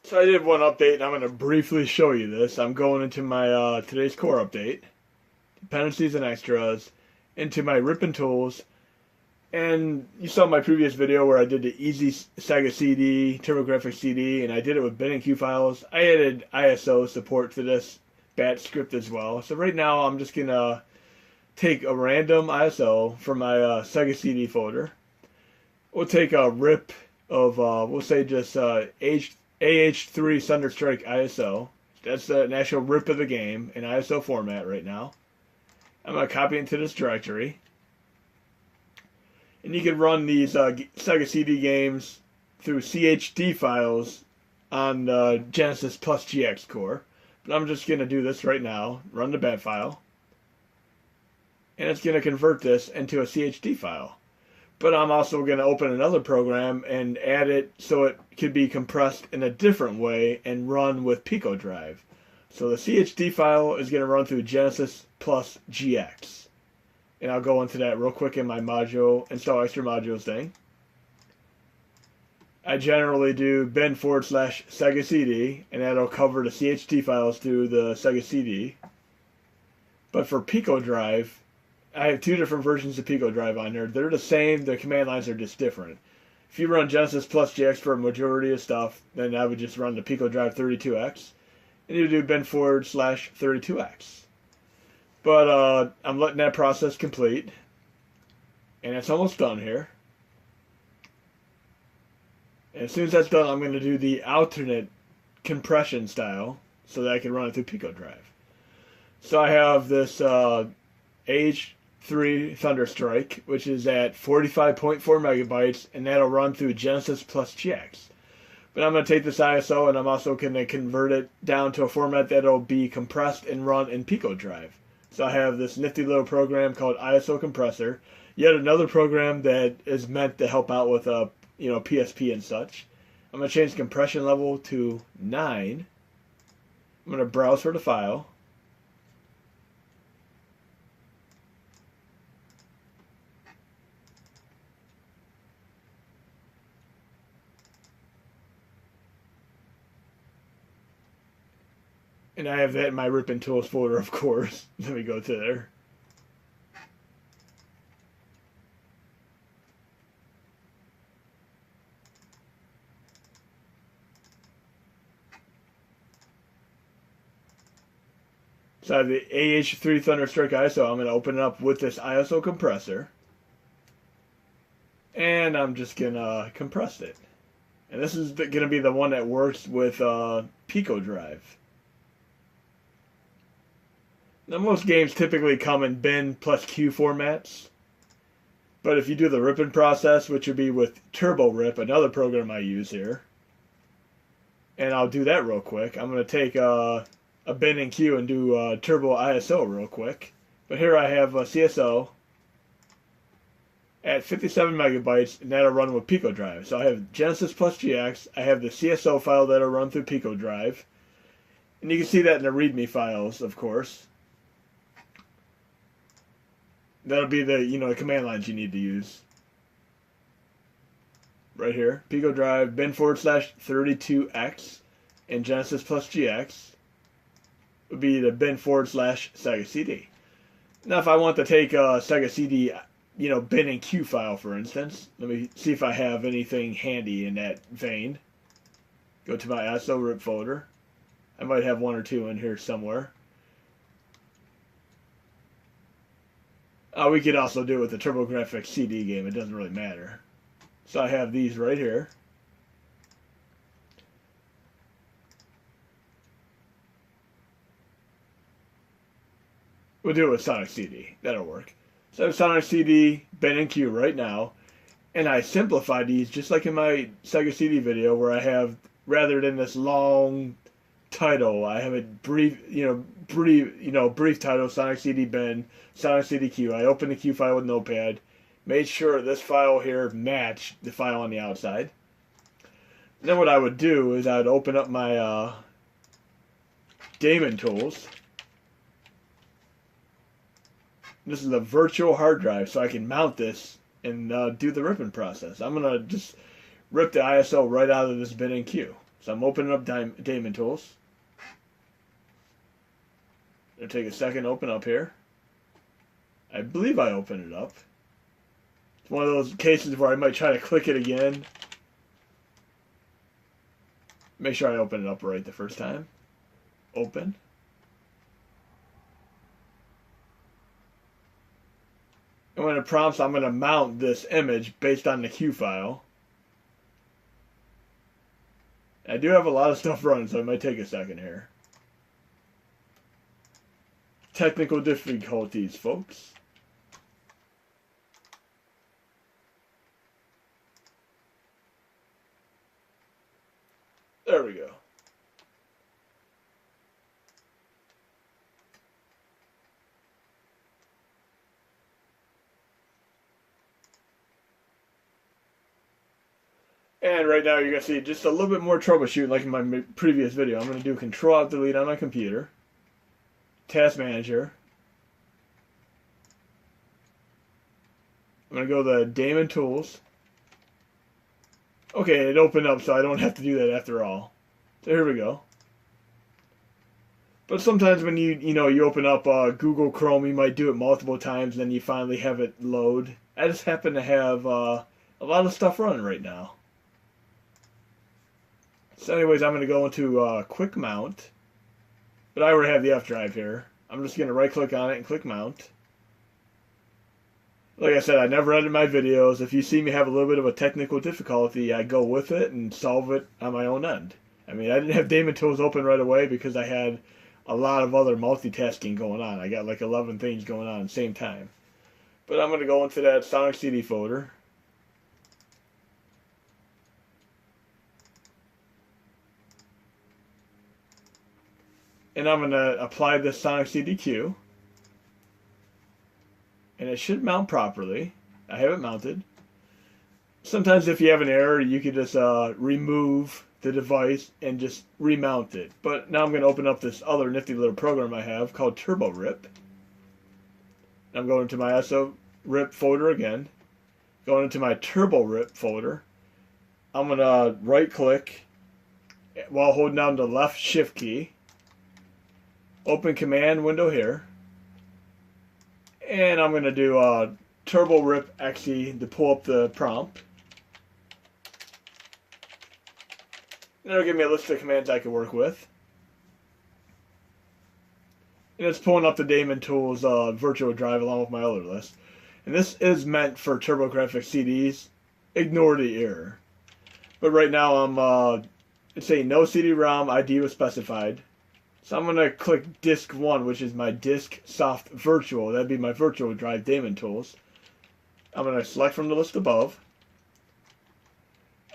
So I did one update, and I'm going to briefly show you this. I'm going into my today's core update, dependencies and extras, into my ripping tools, and you saw my previous video where I did the easy SEGA-CD, Turbografx-CD, and I did it with bin and Q files. I added ISO support to this batch script as well. So right now I'm just going to take a random ISO from my SEGA-CD folder. We'll take a rip of, we'll say just AH3 Thunderstrike ISO. That's an actual rip of the game in ISO format right now. I'm going to copy it into this directory. And you can run these Sega CD games through CHD files on the Genesis plus GX core. But I'm just going to do this right now. Run the bat file. And it's going to convert this into a CHD file. But I'm also going to open another program and add it so it could be compressed in a different way and run with Pico Drive. So the CHD file is going to run through Genesis plus GX. And I'll go into that real quick in my module, install extra modules thing. I generally do bin/Sega CD, and that'll cover the CHD files through the Sega CD. But for Pico Drive, I have two different versions of Pico Drive on there. They're the same, the command lines are just different. If you run Genesis plus GX for a majority of stuff, then I would just run the Pico Drive 32X. And you do bin/32X. But I'm letting that process complete. And it's almost done here. And as soon as that's done, I'm going to do the alternate compression style so that I can run it through Pico Drive. So I have this AH3 Thunderstrike, which is at 45.4 megabytes, and that'll run through Genesis plus GX. But I'm going to take this ISO, and I'm also going to convert it down to a format that'll be compressed and run in Pico Drive. So I have this nifty little program called ISO Compressor, yet another program that is meant to help out with PSP and such. I'm going to change the compression level to 9. I'm going to browse for the file. And I have that in my Rippin' Tools folder, of course. Let me go to there. So I have the AH3 Thunderstrike ISO. I'm going to open it up with this ISO compressor. And I'm just going to compress it. And this is going to be the one that works with Pico Drive. Now, most games typically come in bin plus Q formats. But if you do the ripping process, which would be with Turbografx, another program I use here, and I'll do that real quick. I'm going to take a bin and Q and do Turbo ISO real quick. But here I have a CSO at 57 megabytes, and that'll run with Pico Drive. So I have Genesis plus GX. I have the CSO file that'll run through Pico Drive. And you can see that in the README files, of course. That'll be the command lines you need to use. Right here. Pico Drive bin/32X and Genesis plus GX would be the bin/Sega CD. Now if I want to take a Sega CD, bin and Q file for instance, let me see if I have anything handy in that vein. Go to my ISO rip folder. I might have one or two in here somewhere. We could also do it with the Turbografx-CD game. It doesn't really matter. So I have these right here. We'll do it with Sonic CD. That'll work. So I have Sonic CD, bin and Q right now. And I simplify these just like in my Sega CD video where I have, rather than this long title, I have a brief title, Sonic CD bin, Sonic CD Q. I open the Q file with Notepad, made sure this file here matched the file on the outside. Then what I would do is I would open up my Daemon tools. This is a virtual hard drive, so I can mount this and do the ripping process. I'm going to just rip the ISO right out of this bin and Q. So I'm opening up Daemon Tools. It'll take a second to open up here. I believe I opened it up. It's one of those cases where I might try to click it again. Make sure I open it up right the first time. Open. And when it prompts, I'm going to mount this image based on the Q file. I do have a lot of stuff running, so it might take a second here. Technical difficulties, folks. There we go. And right now you're going to see just a little bit more troubleshooting like in my previous video. I'm going to do Control-Alt-Delete on my computer. Task Manager. I'm going to go to Daemon Tools. Okay, it opened up, so I don't have to do that after all. So here we go. But sometimes when you open up Google Chrome, you might do it multiple times, then you finally have it load. I just happen to have a lot of stuff running right now. So anyways, I'm going to go into Quick Mount. But I already have the F drive here. I'm just going to right click on it and click Mount. Like I said, I never edit my videos. If you see me have a little bit of a technical difficulty, I go with it and solve it on my own end. I mean, I didn't have Daemon Tools open right away because I had a lot of other multitasking going on. I got like 11 things going on at the same time. But I'm going to go into that SNES-CD folder. And I'm going to apply this SNES-CD queue. And it should mount properly. I have it mounted. Sometimes if you have an error, you can just remove the device and just remount it. But now I'm going to open up this other nifty little program I have called Turbografx. I'm going to my SORIP folder again. Going into my Turbografx folder. I'm going to right click while holding down the left shift key. Open command window here. And I'm going to do Turbografx-CD to pull up the prompt. And it'll give me a list of commands I can work with. And it's pulling up the Daemon Tools virtual drive along with my other list. And this is meant for Turbografx-CDs. Ignore the error. But right now it's saying no CD-ROM ID was specified. So I'm going to click Disk 1, which is my Disk Soft Virtual. That'd be my virtual drive Daemon Tools. I'm going to select from the list above.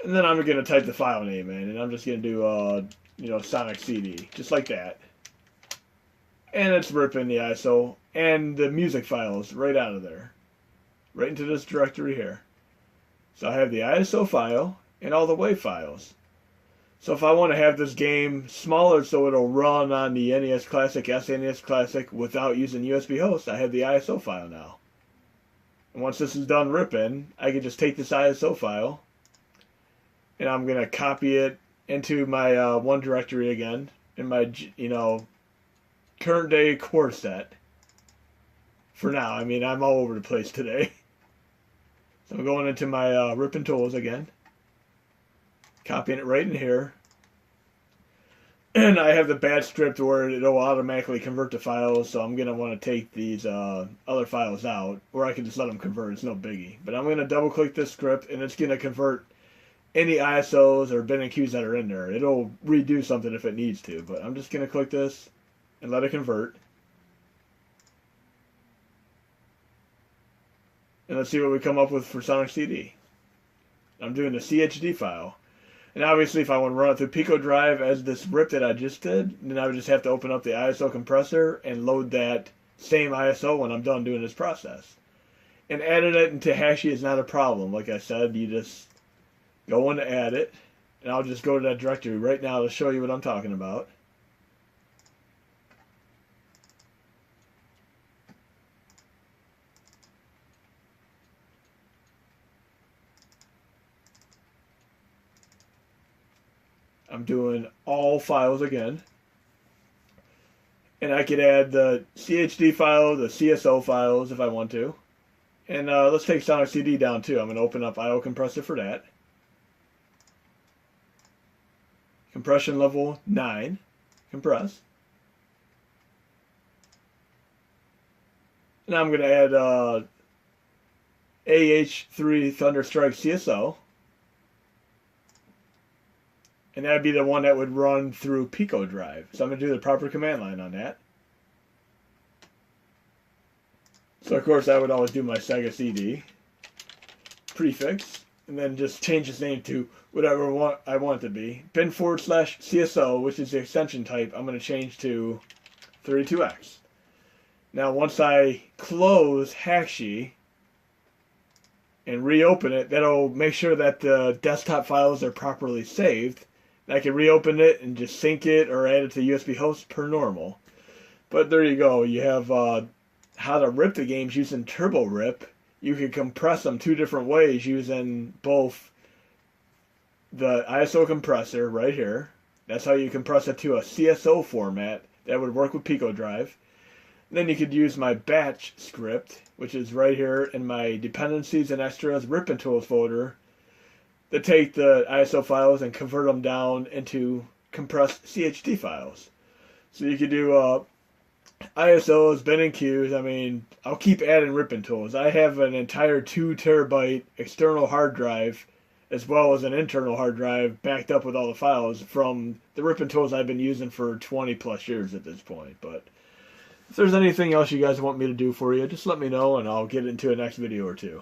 And then I'm going to type the file name in. And I'm just going to do, SNES-CD. Just like that. And it's ripping the ISO and the music files right out of there. Right into this directory here. So I have the ISO file and all the WAV files. So if I want to have this game smaller so it'll run on the NES Classic, SNES Classic without using USB host, I have the ISO file now. And once this is done ripping, I can just take this ISO file and I'm going to copy it into my one directory again in my, current day core set. For now, I mean, I'm all over the place today. So I'm going into my ripping tools again. Copying it right in here. And I have the batch script where it'll automatically convert the files, so I'm going to want to take these other files out, or I can just let them convert, it's no biggie. But I'm going to double click this script, and it's going to convert any ISOs or bin and queues that are in there. It'll redo something if it needs to, but I'm just going to click this and let it convert. And let's see what we come up with for SNES-CD. I'm doing the CHD file. And obviously, if I want to run it through Pico Drive as this rip that I just did, then I would just have to open up the ISO compressor and load that same ISO when I'm done doing this process. And adding it into Hashi is not a problem. Like I said, you just go in to add it. And I'll just go to that directory right now to show you what I'm talking about. I'm I'm doing all files again. And I could add the CHD file, the CSO files if I want to. And let's take SEGA-CD down too. I'm going to open up IO compressor for that. Compression level 9. Compress. And I'm going to add AH3 Thunderstrike CSO. And that would be the one that would run through Pico Drive. So I'm going to do the proper command line on that. So of course I would always do my SEGA-CD prefix. And then just change its name to whatever I want it to be. Bin/CSO, which is the extension type, I'm going to change to 32X. Now once I close Hackshi and reopen it, that'll make sure that the desktop files are properly saved. I can reopen it and just sync it or add it to USB host per normal. But there you go. You have how to rip the games using Turbografx. You can compress them two different ways using both the ISO compressor right here. That's how you compress it to a CSO format that would work with Pico Drive. Then you could use my batch script, which is right here in my dependencies and extras ripping tools folder, to take the ISO files and convert them down into compressed CHD files. So you could do ISOs, bin and queues. I mean, I'll keep adding ripping tools. I have an entire 2 terabyte external hard drive as well as an internal hard drive backed up with all the files from the ripping tools I've been using for 20 plus years at this point. But if there's anything else you guys want me to do for you, just let me know and I'll get into a next video or two.